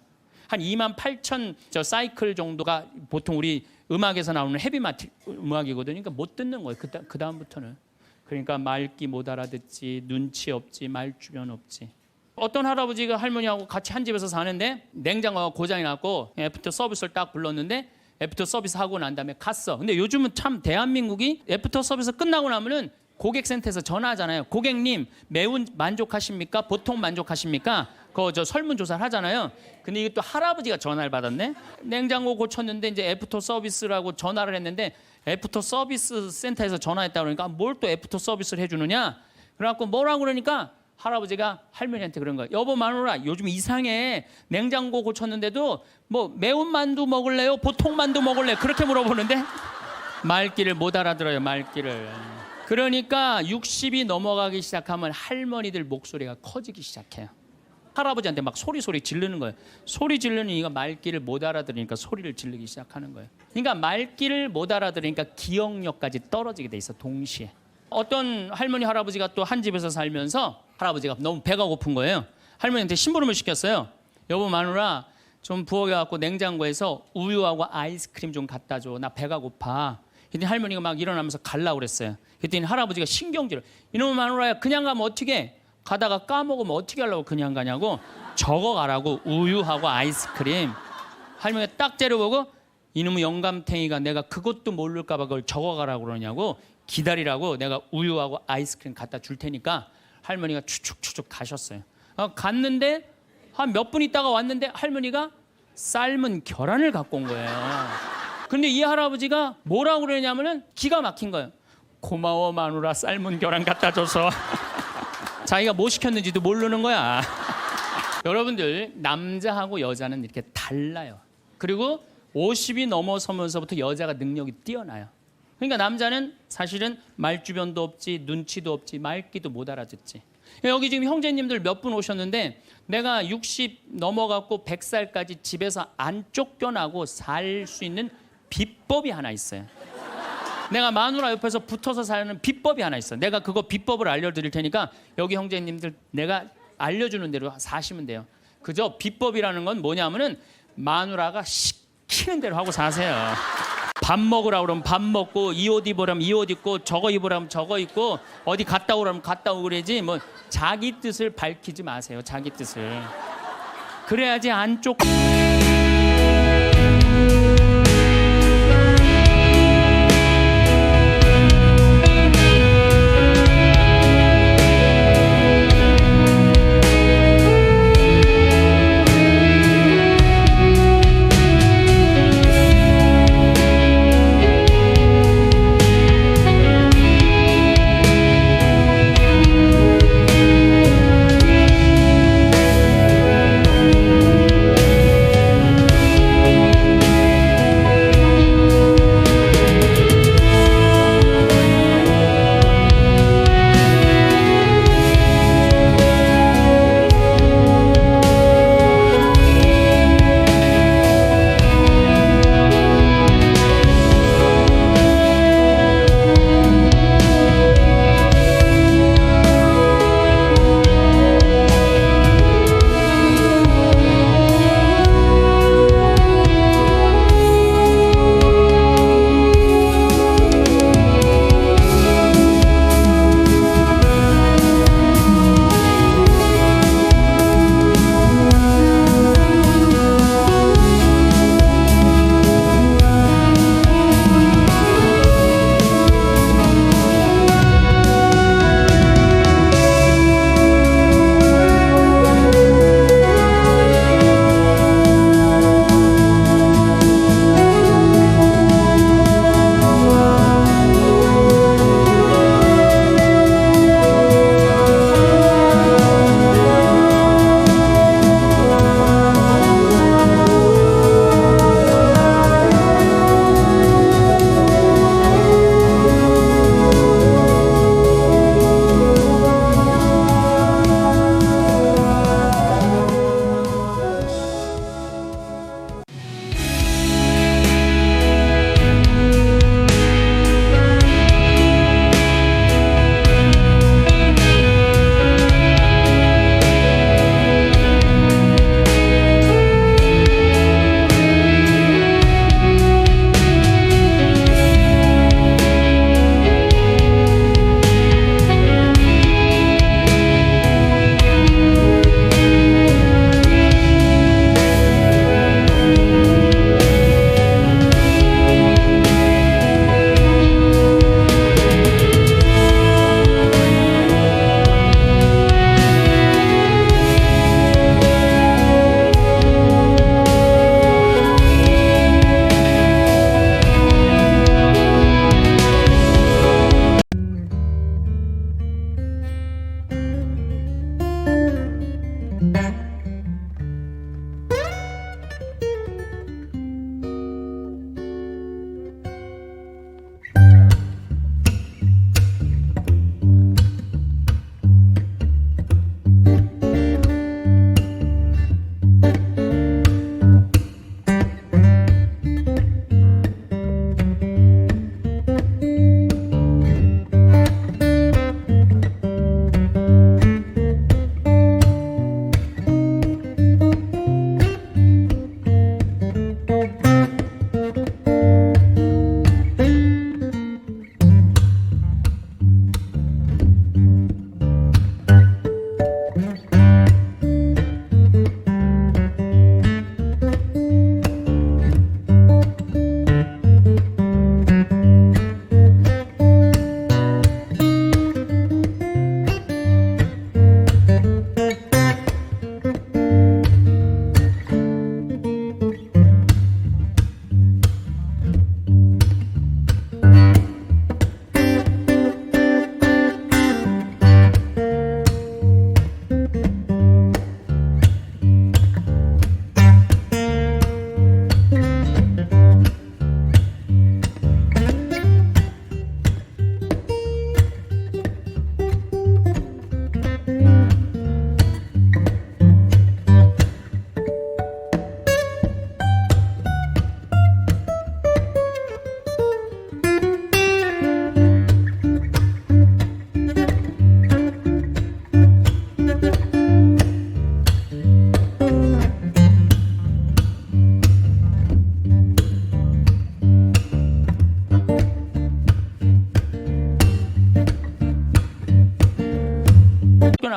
한 28,000 저 사이클 정도가 보통 우리 음악에서 나오는 헤비메탈 음악이거든요. 그러니까 못 듣는 거예요 그 다음부터는. 그러니까 말귀 못 알아듣지, 눈치 없지, 말주변 없지. 어떤 할아버지가 할머니하고 같이 한 집에서 사는데 냉장고가 고장이 났고 애프터 서비스를 딱 불렀는데 애프터 서비스 하고 난 다음에 갔어. 근데 요즘은 참 대한민국이 애프터 서비스 끝나고 나면은 고객센터에서 전화하잖아요. 고객님 매운 만족하십니까? 보통 만족하십니까? 그거 저 설문조사를 하잖아요. 근데 이게 또 할아버지가 전화를 받았네. 냉장고 고쳤는데 이제 애프터 서비스라고 전화를 했는데 애프터 서비스 센터에서 전화했다 그러니까 뭘 또 애프터 서비스를 해주느냐? 그래갖고 뭐라고 그러니까 할아버지가 할머니한테 그런 거예요. 여보 마누라 요즘 이상해. 냉장고 고쳤는데도 뭐 매운 만두 먹을래요? 보통 만두 먹을래요? 그렇게 물어보는데 말귀를 못 알아들어요. 말귀를. 그러니까 60이 넘어가기 시작하면 할머니들 목소리가 커지기 시작해요. 할아버지한테 막 소리 지르는 거예요. 소리 지르는 이가 말귀를 못 알아들으니까 소리를 지르기 시작하는 거예요. 그러니까 말귀를 못 알아들으니까 기억력까지 떨어지게 돼 있어. 동시에. 어떤 할머니 할아버지가 또 한 집에서 살면서 할아버지가 너무 배가 고픈 거예요. 할머니한테 심부름을 시켰어요. 여보 마누라 좀 부엌에 냉장고에서 우유하고 아이스크림 좀 갖다 줘. 나 배가 고파. 그랬더니 할머니가 막 일어나면서 가려고 그랬어요. 그랬더니 할아버지가 신경질을. 이놈의 마누라야 그냥 가면 어떻게 가다가 까먹으면 어떻게 하려고 그냥 가냐고. 적어가라고. 우유하고 아이스크림. 할머니가 딱 째려보고 이놈의 영감탱이가 내가 그것도 모를까 봐 그걸 적어가라고 그러냐고. 기다리라고 내가 우유하고 아이스크림 갖다 줄 테니까. 할머니가 추측 가셨어요. 갔는데 한 몇 분 있다가 왔는데 할머니가 삶은 계란을 갖고 온 거예요. 근데 이 할아버지가 뭐라고 그러냐면은 기가 막힌 거예요. 고마워 마누라 삶은 계란 갖다 줘서. 자기가 뭐 시켰는지도 모르는 거야. 여러분들 남자하고 여자는 이렇게 달라요. 그리고 50이 넘어서면서부터 여자가 능력이 뛰어나요. 그러니까 남자는 사실은 말주변도 없지 눈치도 없지 말귀도 못 알아듣지. 여기 지금 형제님들 몇 분 오셨는데 내가 60 넘어갔고 100살까지 집에서 안 쫓겨나고 살 수 있는 비법이 하나 있어요. 내가 마누라 옆에서 붙어서 사는 비법이 하나 있어. 내가 그거 비법을 알려드릴 테니까 여기 형제님들 내가 알려주는 대로 사시면 돼요. 그저 비법이라는 건 뭐냐면은 마누라가 시키는 대로 하고 사세요. 밥 먹으라 그러면 밥 먹고 이 옷 입으라면 이 옷 입고 저거 입으라면 저거 입고 어디 갔다 오라면 갔다 오고 그러지 뭐 자기 뜻을 밝히지 마세요. 자기 뜻을. 그래야지 안쪽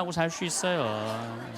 하고 살 수 있어요.